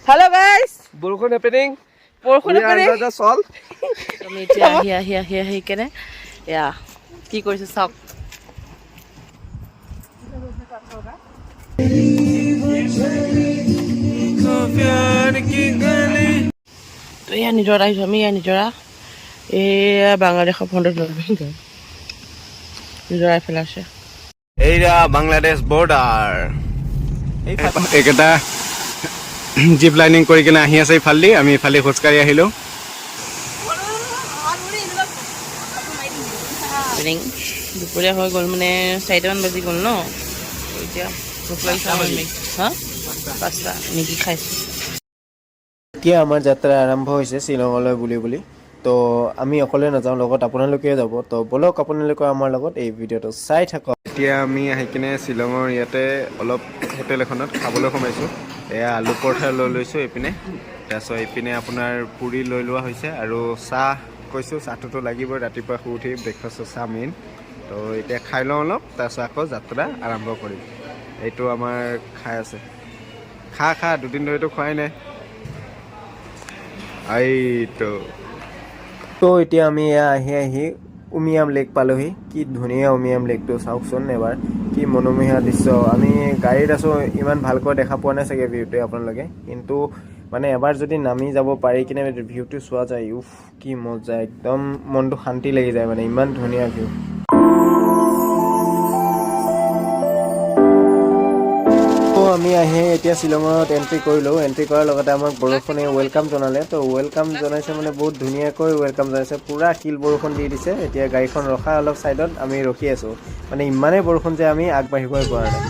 Hello guys. বৰষুণ happening. বৰষুণ happening. We are the sol. আমি এতিয়া আহি কেনে এয়া কি কৰিছে চাওক। তো এয়া নিজৰা আহিছোঁ আমি, এয়া নিজৰা এয়া বাংলাদেশৰ ফ্ৰণ্টত নিজৰা এইফালে আছে। এইয়া বাংলাদেশ বৰ্ডাৰ। এইকেইটা জিপ লাইনিং কৰি কিনে আহি আছে ইফালে, আমি ইফালে খোজকাঢ়ি আহিলোঁ। দুপৰীয়া হৈ গ'ল মানে 4টামান বাজি গ'ল ন, এতিয়া ভোক লাগিছে হা 5টা মেগী খাইছোঁ। এতিয়া আমাৰ যাত্ৰা আৰম্ভ হৈছে শ্বিলঙলৈ বুলি তো আমি অকলে নাযাওঁ, লগত আপোনালোকে যাব। তো বলক আপোনালোকে আমাৰ লগত এই ভিডিঅ'টো চাই থাকক। এতিয়া আমি আহি কিনে শ্বিলঙৰ ইয়াতে অলপ হোটেল এখনত খাবলৈ সোমাইছোঁ। এয়া আলু পৰঠা লৈ লৈছোঁ এইপিনে, তাৰপিছত এইপিনে আপোনাৰ পুৰি লৈ লোৱা হৈছে আৰু চাহ কৈছোঁ, চাহটোতো লাগিবই, ৰাতিপুৱা শুই উঠি ব্ৰেকফাষ্টৰ চাহ মেইন। তো এতিয়া খাই লওঁ অলপ, তাৰপিছত আকৌ যাত্ৰা আৰম্ভ কৰিম। এইটো আমাৰ খাই আছে, খা দুদিন ধৰিতো খোৱাই নাই। এইটো তো এতিয়া আমি এয়া আহি উমিয়াম লেক পালোহি। কি ধুনীয়া উমিয়াম লেকটো চাওকচোন এবাৰ, কি মনোমোহা দৃশ্য। আমি গাড়ীত আছোঁ, ইমান ভালকৈ দেখা পোৱা নাই চাগে ভিউটোৱে আপোনালোকে, কিন্তু মানে এবাৰ যদি নামি যাব পাৰি কিনে ভিউটো চোৱা যায়, উফ কি মজা, একদম মনটো শান্তি লাগি যায়, মানে ইমান ধুনীয়া ভিউ। আমি আহি এতিয়া শ্বিলঙত এণ্ট্ৰি কৰিলোঁ। এণ্ট্ৰি কৰাৰ লগতে আমাক বৰষুণে ৱেলকাম জনালে। তো ৱেলকাম জনাইছে মানে বহুত ধুনীয়াকৈ ৱেলকাম জনাইছে, পূৰা শিল বৰষুণ দি দিছে। এতিয়া গাড়ীখন ৰখা অলপ ছাইডত আমি ৰখি আছোঁ, মানে ইমানেই বৰষুণ যে আমি আগবাঢ়িবই পৰা নাই।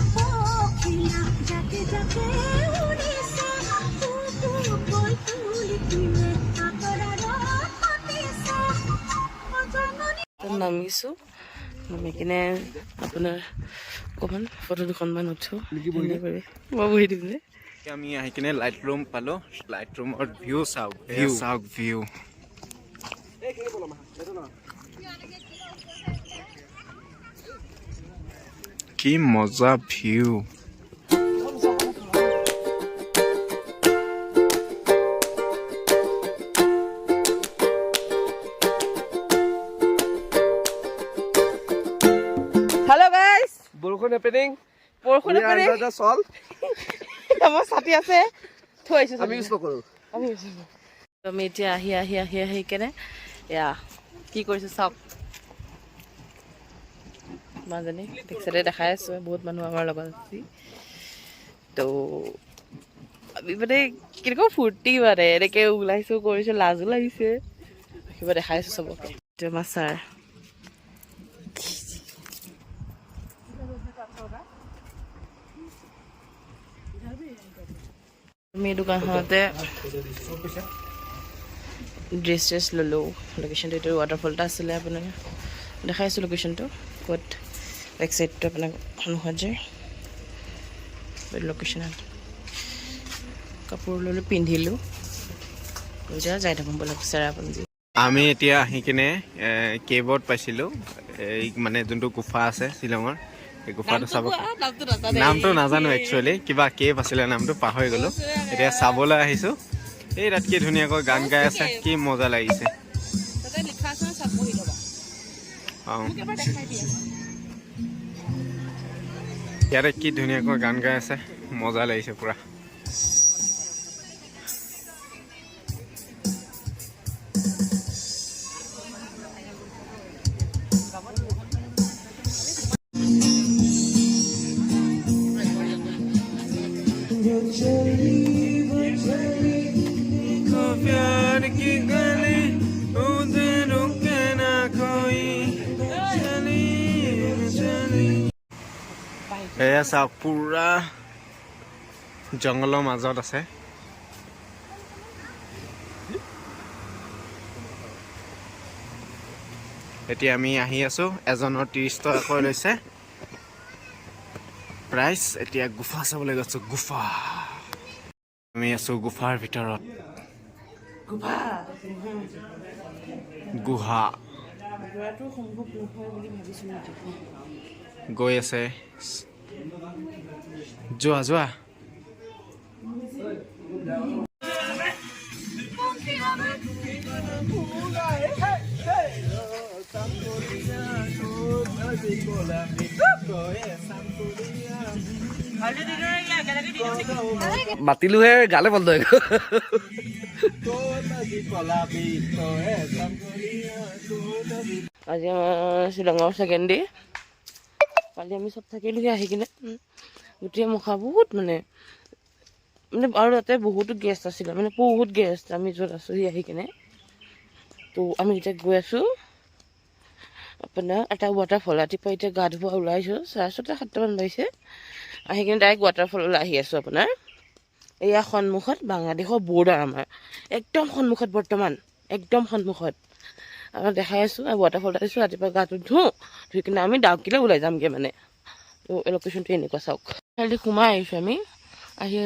নামিছোঁ, নামি কিনে আপোনাৰ অকণমান ফটো দুখনমান উঠোঁ। মই বহি দিম যে। আমি আহি কিনে লাইট ৰুম পালোঁ। লাইট ৰুমৰ ভিউ চাওক, ভিউ কি মজা ভিউ। Hello guys. বৰষুণ happening. বৰষুণ We are the sol. আমাৰ ছাতি আছে, থৈ আহিছোঁ। আমি ইউজ নকৰোঁ। আমি এতিয়া আহি কেনে এয়া কি কৰিছে চাওক। মাজনী দেখিছে, দেখাই আছোঁ, বহুত মানুহ আমাৰ লগত আছে। তো আমি মানে কেনেকুৱা ফূৰ্তি, মানে এনেকৈ ওলাইছোঁ কৰিছোঁ, লাজো লাগিছে, কিবা দেখাই আছোঁ চবকে। আমাৰ ছাৰ আমি এই দোকানখনতে ড্ৰেছ ল'লোঁ। লোকেশ্যনটো এইটো ৱাটাৰফল এটা আছিলে, আপোনাক দেখাইছোঁ লোকেশ্যনটো ক'ত, বেক চাইডটো আপোনাক সন্মুখত যায় লোকেশ্যন। কাপোৰ ল'লোঁ, পিন্ধিলোঁ, এতিয়া যাই থাকোঁ বলক চেৰাপুঞ্জী। আমি এতিয়া আহি কিনে কেবত পাইছিলোঁ, এই মানে যোনটো গুফা আছে শ্বিলঙৰ, এই গুফাটো চাব। নামটো নাজানো একচুৱেলি, কিবা কেব আছিলে, নামটো পাহৰি গ'লোঁ। এতিয়া চাবলৈ আহিছোঁ। এই তাত কি ধুনীয়াকৈ গান গাই আছে, কি মজা লাগিছে। ইয়াতে কি ধুনীয়াকৈ গান গাই আছে, মজা লাগিছে পুৰা। এয়া চাওক, পুৰা জংঘলৰ মাজত আছে। এতিয়া আমি আহি আছোঁ, এজনৰ 30 টকাকৈ লৈছে প্ৰাইচ। এতিয়া গুফা চাবলৈ গৈছোঁ, গুফা। আমি আছোঁ গুফাৰ ভিতৰত, গুহা গৈ আছে। যোৱা মাতিলোহে গালে বন্ধ হৈ গ'ল। আজি আমাৰ শ্বিলঙৰ ছেকেণ্ড ডে। কালি আমি চব থাকিলোহি আহি কিনে গোটেই মুখা বহুত মানে আৰু তাতে বহুতো গেষ্ট আছিলে মানে বহুত গেষ্ট আমি য'ত আছোঁহি আহি কিনে। তো আমি এতিয়া গৈ আছোঁ আপোনাৰ এটা ৱাটাৰফল। ৰাতিপুৱা এতিয়া গা ধুব ওলাইছোঁ 6:30-7টামান বাজিছে। আহি কিনে ডাইৰেক্ট ৱাটাৰফললৈ আহি আছোঁ আপোনাৰ। এয়া সন্মুখত বাংলাদেশৰ বৰ্ডাৰ আমাৰ একদম সন্মুখত বৰ্তমান একদম সন্মুখত আমাৰ দেখাই আছোঁ। আৰু ৱাটাৰফল আহিছোঁ ৰাতিপুৱা গাটো ধুই কিনে আমি ডাউকিলৈ ওলাই যামগৈ মানে। তো এই লোকেশ্যনটো এনেকুৱা চাওক। খালি সোমাই আহিছোঁ আমি আহি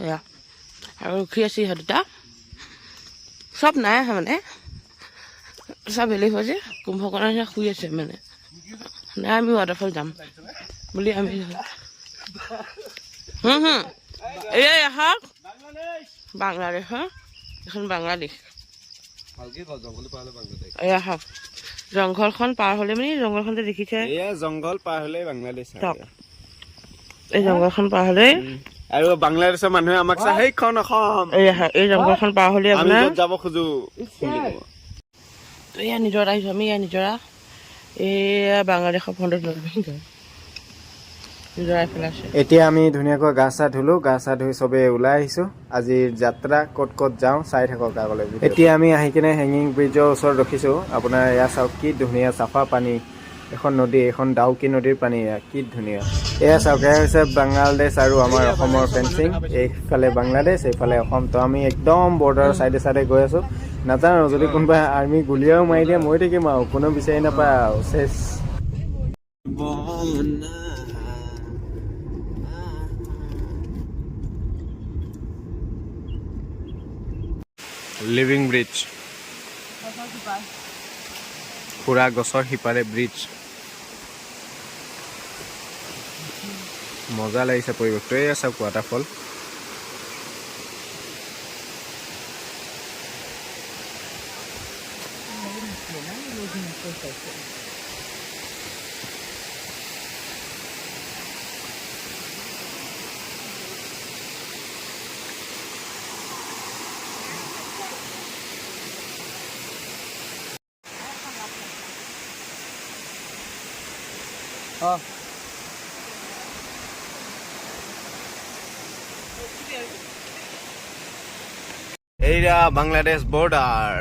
এয়া আৰু ৰখি আছোঁ ইহঁত দুটা চব নাই আহা মানে চব এলেই হয় যে কুম্ভকৰ্ণৰ নিচিনা শুই আছে মানে নাই আমি ৱাটাৰফল যাম বুলি আমি এই আহক বাংলাদেশ এখন বাংলাদেশ এই আহক জংঘলখন পাৰ হ'লে মানে জংঘলখন যে দেখিছে এয়া জংঘল পাৰ হ'লে বাংলাদেশ এই জংঘলখন পাৰ হ'লে আৰু বাংলাদেশৰ মানুহে আমাক চাই সেইখন অসম এই জংঘলখন পাৰ হ'লে আমি আপোনাৰ য'ত যাব খোজো তো এয়া নিজৰা আহিছোঁ আমি এয়া নিজৰা এয়া বাংলাদেশৰ ফ্ৰণ্টত নিজৰা এইফালে আছে। এতিয়া আমি ধুনীয়াকৈ গা চা ধুলো, গা চা ধুই চবে ওলাই আহিছো। আজিৰ যাত্ৰা ক'ত ক'ত যাওঁ চাই থাকক আগলৈ। এতিয়া আমি আহি কিনে হেঙিং ব্ৰিজৰ ওচৰত ৰখিছো। আপোনাৰ এয়া চাওক কি ধুনীয়া চাফা পানী, এখন নদী, এখন ডাউকি নদীৰ পানী, কি ধুনীয়া। এয়া চাওক এয়া হৈছে বাংলাদেশ আৰু আমাৰ অসমৰ ফেঞ্চিং। এইফালে বাংলাদেশ এইফালে অসম। তো আমি একদম বৰ্ডাৰৰ চাইডে চাইডে গৈ আছো। নাজানো যদি কোনোবাই আৰ্মি গুলিয়াও মাৰি দিয়ে মই থাকিম আৰু কোনো বিচাৰি নাপায় আৰু চেচ। লিভিং ব্ৰিজ, পুৰা গছৰ সিপাৰে ব্ৰিজ। মজা লাগিছে পৰিৱেশটো। এই চাওক ৱাটাৰফল। এইয়া বাংলাদেশ বৰ্ডাৰ,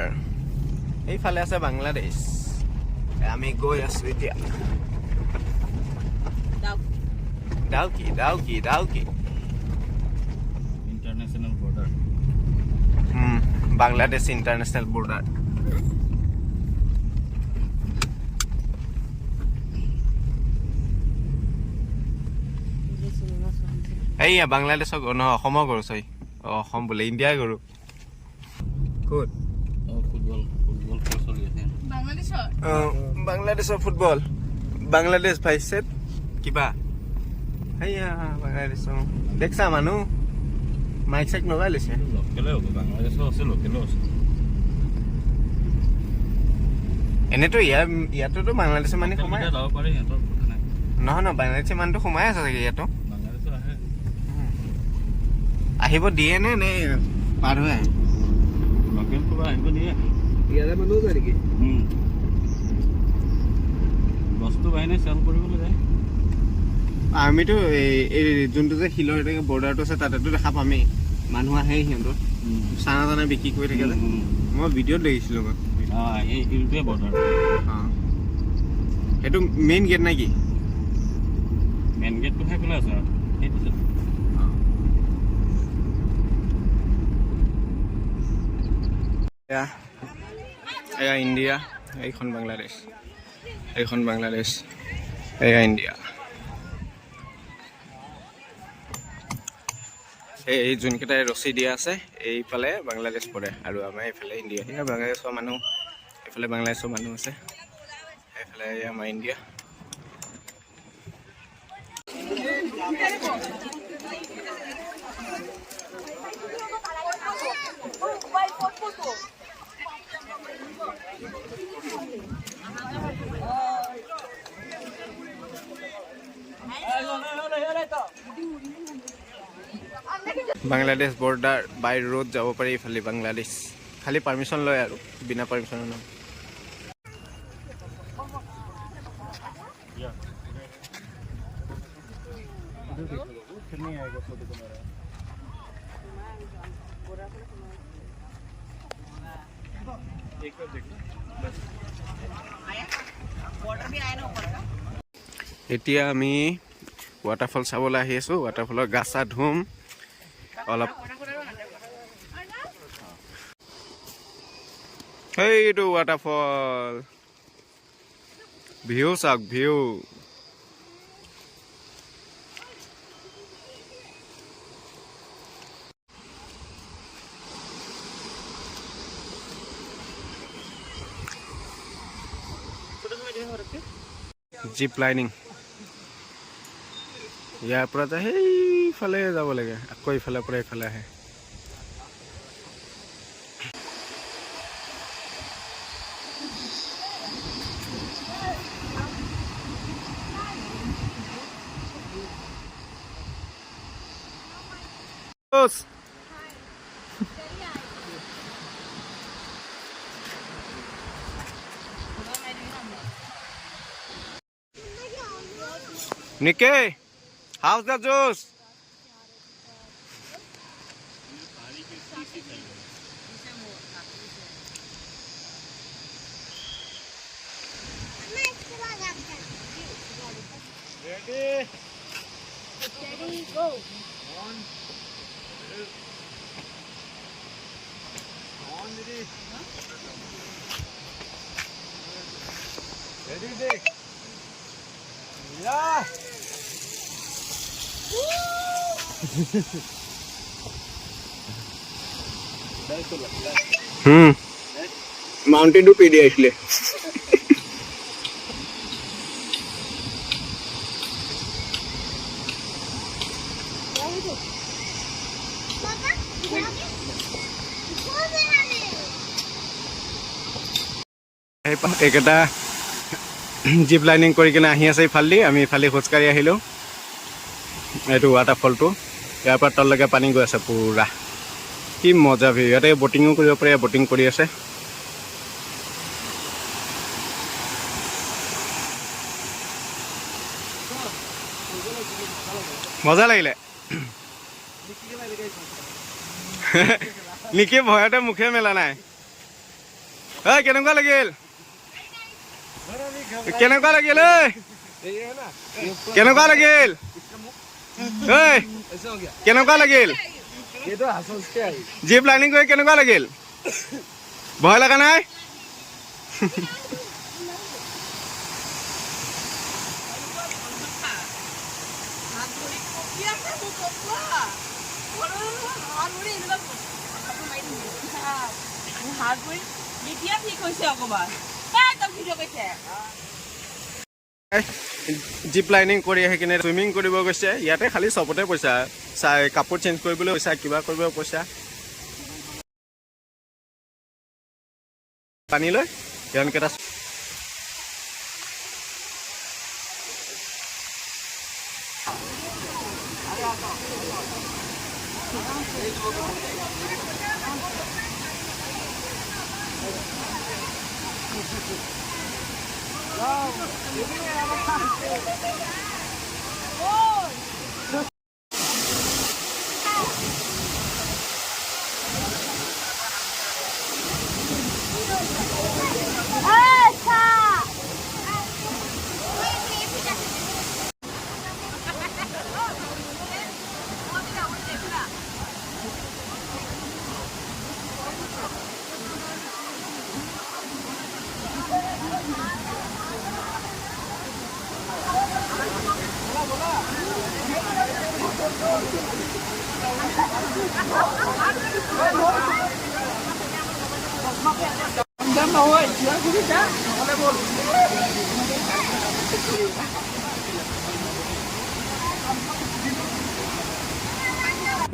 এইফালে আছে বাংলাদেশ। আমি গৈ আছো এতিয়া Dawki Dawki Dawki international border. Bangladesh international border. এইয়া বাংলাদেশৰ নহয় অসমৰ গৰু। চৰি অসম বোলে ইণ্ডিয়াৰ গৰু। ক'ত? ফুটবল চলি আছে বাংলাদেশৰ ফুটবল। বাংলাদেশ ভাইছে কিবা সেয়া বাংলাদেশৰ দেখছা মানুহ মাইক চাইক লগাই লৈছে। লোকেলে হ'ব, বাংলাদেশৰ আছে লোকেলো আছে। এনেতো ইয়াতোতো বাংলাদেশৰ মানুহ সোমাই যাব পাৰে, সিহঁতৰ কথা নাই। নহয় নহয় বাংলাদেশৰ মানুহটো সোমাই আছে চাগে ইয়াতো। বাংলাদেশৰ আহে, আহিব দিয়ে নে পাৰ হৈ আহে? লোকেল কিবা আহিব দিয়ে। ইয়াতে মানুহ যায় নেকি? বস্তু বাহিনী চেল কৰিবলৈ যায়। আৰ্মিটো এই যোনটো যে শিলৰ বৰ্ডাৰটো আছে তাতেতো দেখা পামেই মানুহ আহে। সিহঁতৰ চানা চানা বিক্ৰী কৰি থাকে যে মই ভিডিঅ'ত দেখিছিলোঁ। এইটোৱে বৰ্ডাৰ। সেইটো মেইন গেট নে কি? মেইন গেটটো সেইফালে আছে আৰু সেইটো এয়া ইণ্ডিয়া, এইখন বাংলাদেশ, এইখন বাংলাদেশ, এয়া ইণ্ডিয়া। এই যোনকেইটাই ৰছী দিয়া আছে এইফালে বাংলাদেশ পৰে আৰু আমাৰ এইফালে ইণ্ডিয়া। সেয়া বাংলাদেশৰ মানুহ, এইফালে বাংলাদেশৰ মানুহ আছে, এইফালে আমাৰ ইণ্ডিয়া। বাংলাদেশ বৰ্ডাৰ বাই ৰোড যাব পাৰি ইফালে বাংলাদেশ খালি পাৰ্মিশ্যন লয় আৰু বিনা পাৰ্মিশ্যনৰ নহয় এতিয়া আমি ৱাটাৰফল চাবলৈ আহি আছোঁ ৱাটাৰফলৰ গা চা ধুম অলপ সেইটো ৱাটাৰফল ভিউ চাওক ভিউ জিপ লাইনিং ইয়াৰ পৰা যে সেইফালে যাব লাগে আকৌ ইফালে পৰা ইফালে আহে Nikkei, how's the juice? Ready? Ready, go. On, ready. Ready, Dick. Yeah. Mountain Dew PD actually. এইকেইটা জিপ লাইনিং কৰি কিনে আহি আছে ইফালেদি আমি ইফালে খোজকাঢ়ি আহিলোঁ এইটো ৱাটাৰফলটো ইয়াৰ পৰা তললৈকে পানী গৈ আছে পুৰা কি মজা ভিউ ইয়াতে বটিঙো কৰিব পাৰি বটিং কৰি আছে মজা লাগিলে নিকি ভয়তে মুখে মেলা নাই কেনেকুৱা লাগিল কেনেকুৱা লাগিল কেনেকুৱা লাগিল কেনেকুৱা লাগিল জিপ লাইনিং কৰি কেনেকুৱা লাগিল ভয় লগা নাই জিপ লাইনিং কৰি আহি কিনে চুইমিং কৰিব গৈছে ইয়াতে খালি চবতে পইচা চাই কাপোৰ চেঞ্জ কৰিবলৈ পইচা কিবা কৰিব পইচা পানী লৈ সিহঁতকেইটা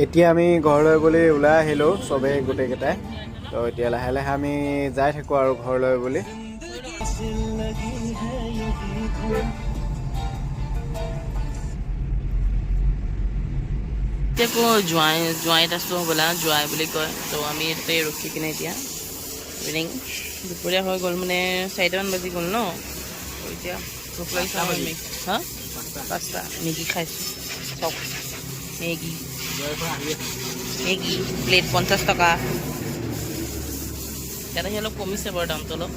এতিয়া আমি ঘৰলৈ বুলি ওলাই আহিলোঁ চবেই গোটেইকেইটাই তো এতিয়া লাহে লাহে আমি যাই থাকোঁ আৰু ঘৰলৈ বুলি এতিয়া আকৌ জোঁৱাইত আছোঁ হ'বলা, জোঁৱাই বুলি কয়। তো আমি ইয়াতে ৰখি কিনে এতিয়া ইভিনিং দুপৰীয়া হৈ গ'ল, মানে 4টামান বাজি গ'ল ন। তো এতিয়া ভোক লাগিছে আমি হা 5টা মেগী খাইছোঁ। চব মেগী প্লেট 50 টকা। ইয়াতে অলপ কমিছে বাৰু দামটো অলপ।